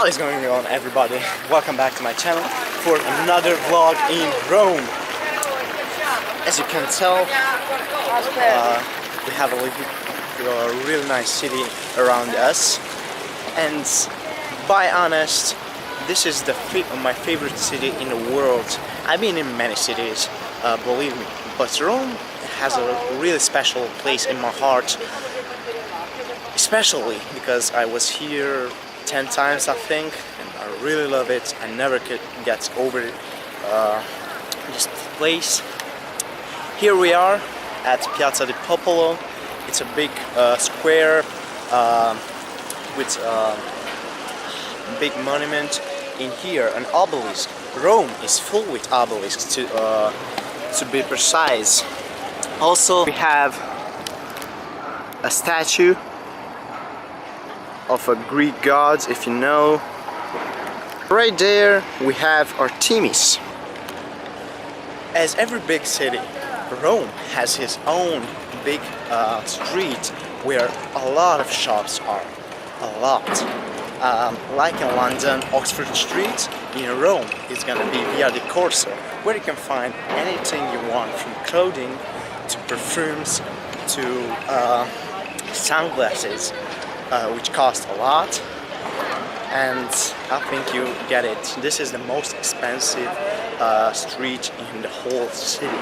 What is going on, everybody? Welcome back to my channel for another vlog in Rome. As you can tell, we have a really nice city around us, and by honest, this is my favorite city in the world. I've been in many cities, believe me, but Rome has a really special place in my heart, especially because I was here 10 times, I think, and I really love it. I never could get over this place. Here we are at Piazza di Popolo. It's a big square with a big monument. In here, an obelisk. Rome is full with obelisks, to be precise. Also, we have a statue of a Greek god, if you know. Right there we have Artemis. As every big city, Rome has its own big street where a lot of shops are. A lot. Like in London, Oxford Street, in Rome it's gonna be Via di Corso, where you can find anything you want, from clothing to perfumes to sunglasses, which cost a lot, and I think you get it. This is the most expensive street in the whole city.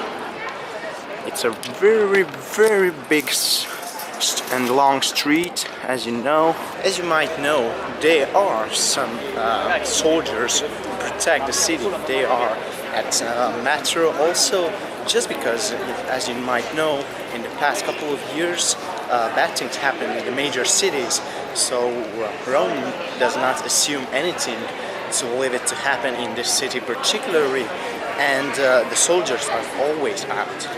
It's a very, very big and long street, as you know. As you might know, there are some soldiers who protect the city. They are at metro also, just because, as you might know, in the past couple of years bad things happen in the major cities, so Rome does not assume anything to leave it to happen in this city particularly, and the soldiers are always out.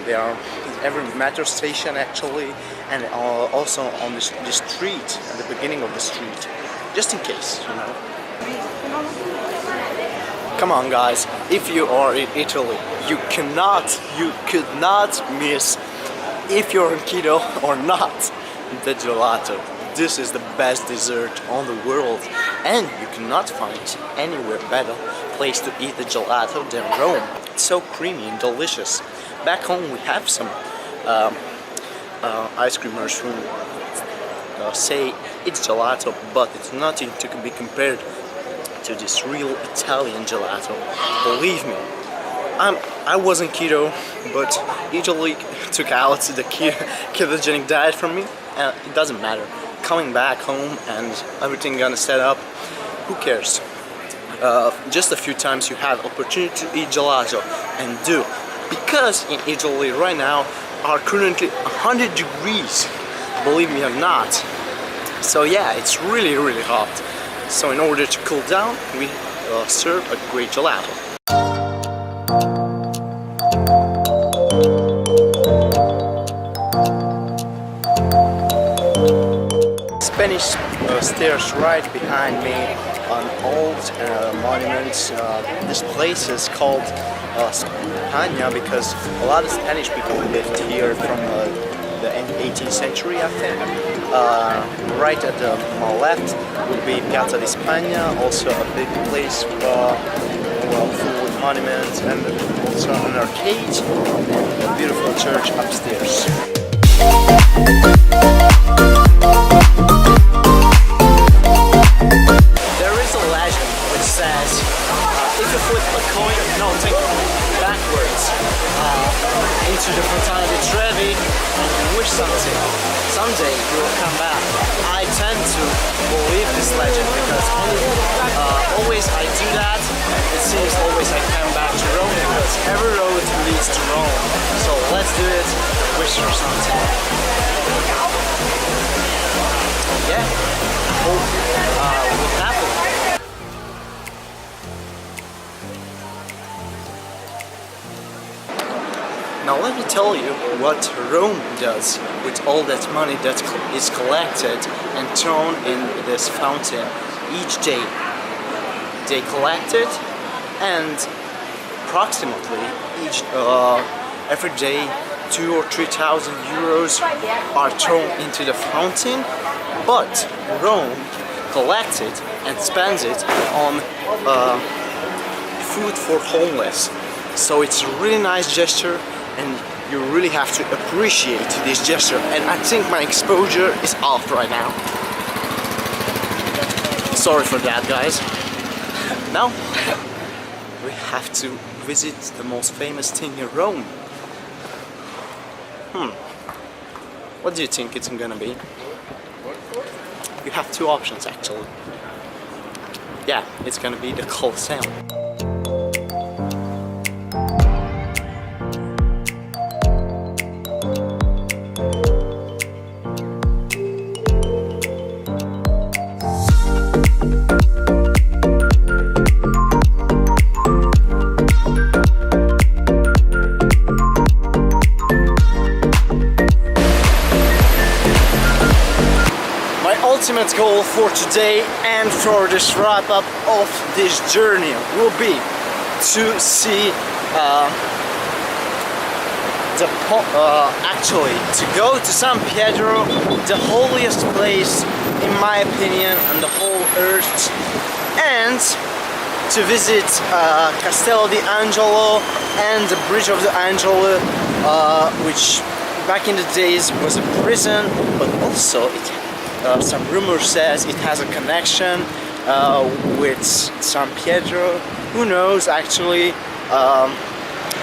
They are every metro station actually, and also on the street, at the beginning of the street, just in case, you know. Come on guys, if you are in Italy, you could not miss, if you're in keto or not, the gelato. This is the best dessert on the world, and you cannot find anywhere better place to eat the gelato than Rome. It's so creamy and delicious. Back home we have some ice creamers who say it's gelato, but it's nothing to be compared to this real Italian gelato. Believe me, I wasn't keto, but Italy took out the ketogenic diet from me, and it doesn't matter. Coming back home and everything gonna set up, who cares? Just a few times you have opportunity to eat gelato, and do, because in Italy right now are currently 100 degrees, believe me or not. So yeah, it's really, really hot. So in order to cool down, we serve a great gelato. Spanish stairs right behind me, an old monument. This place is called España because a lot of Spanish people lived here from the 18th century, I think. Right at my left would be Piazza di Spagna, also a big place full with monuments, and also an arcade and a beautiful church upstairs. There is a legend which says if you flip a coin, backwards into the Fontana di Trevi and you wish something, someday you will come back. I tend to believe this legend because always I do that. It seems always I come back to Rome because every road leads to Rome. So let's do it. Wish for something. Yeah, I hope it will happen. Now let me tell you what Rome does with all that money that is collected and thrown in this fountain each day. They collect it, and approximately every day 2,000 or 3,000 euros are thrown into the fountain, but Rome collected and spends it on food for homeless. So it's a really nice gesture, and you really have to appreciate this gesture. And I think my exposure is off right now. Sorry for that, guys. Now we have to visit the most famous thing in Rome. What do you think it's gonna be? You have two options actually. Yeah, it's gonna be the Colosseum. Ultimate goal for today and for this wrap up of this journey will be to see actually to go to San Pietro, the holiest place in my opinion on the whole earth, and to visit Castello di Angelo and the Bridge of the Angelo, which back in the days was a prison, but also it some rumor says it has a connection with San Pietro. Who knows, actually.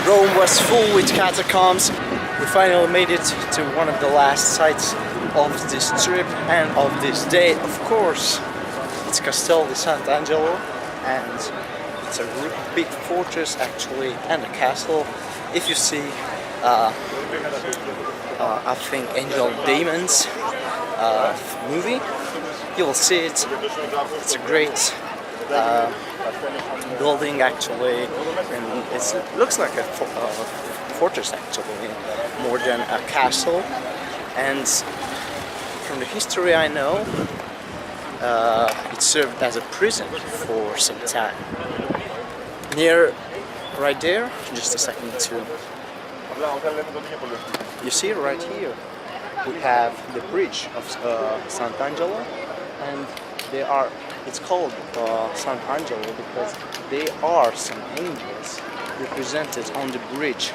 Rome was full with catacombs. We finally made it to one of the last sites of this trip and of this day. Of course, it's Castello di Sant'Angelo, and it's a big fortress actually, and a castle. If you see, I think Angel Demons movie, you will see it. It's a great building actually, and it looks like a fortress actually, more than a castle. And from the history I know, it served as a prison for some time. Near, right there, just a second too. You see right here, we have the bridge of Sant'Angelo, and it's called Sant'Angelo because there are some angels represented on the bridge.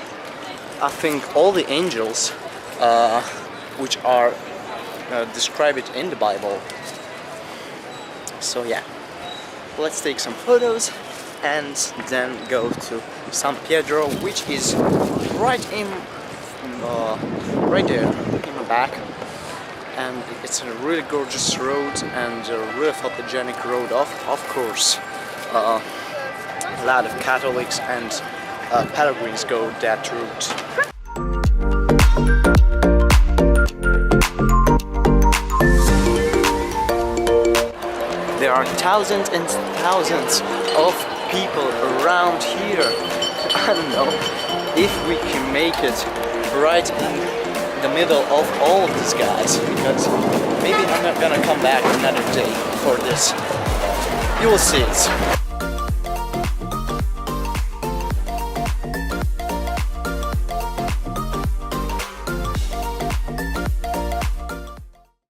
I think all the angels which are described in the Bible. So yeah, let's take some photos and then go to San Pietro, which is right there in the back, and it's a really gorgeous road and a really photogenic road. Of course, a lot of Catholics and pilgrims go that route. There are thousands and thousands of people around here. I don't know if we can make it right in the middle of all of these guys, because maybe I'm not gonna come back another day for this. You will see it.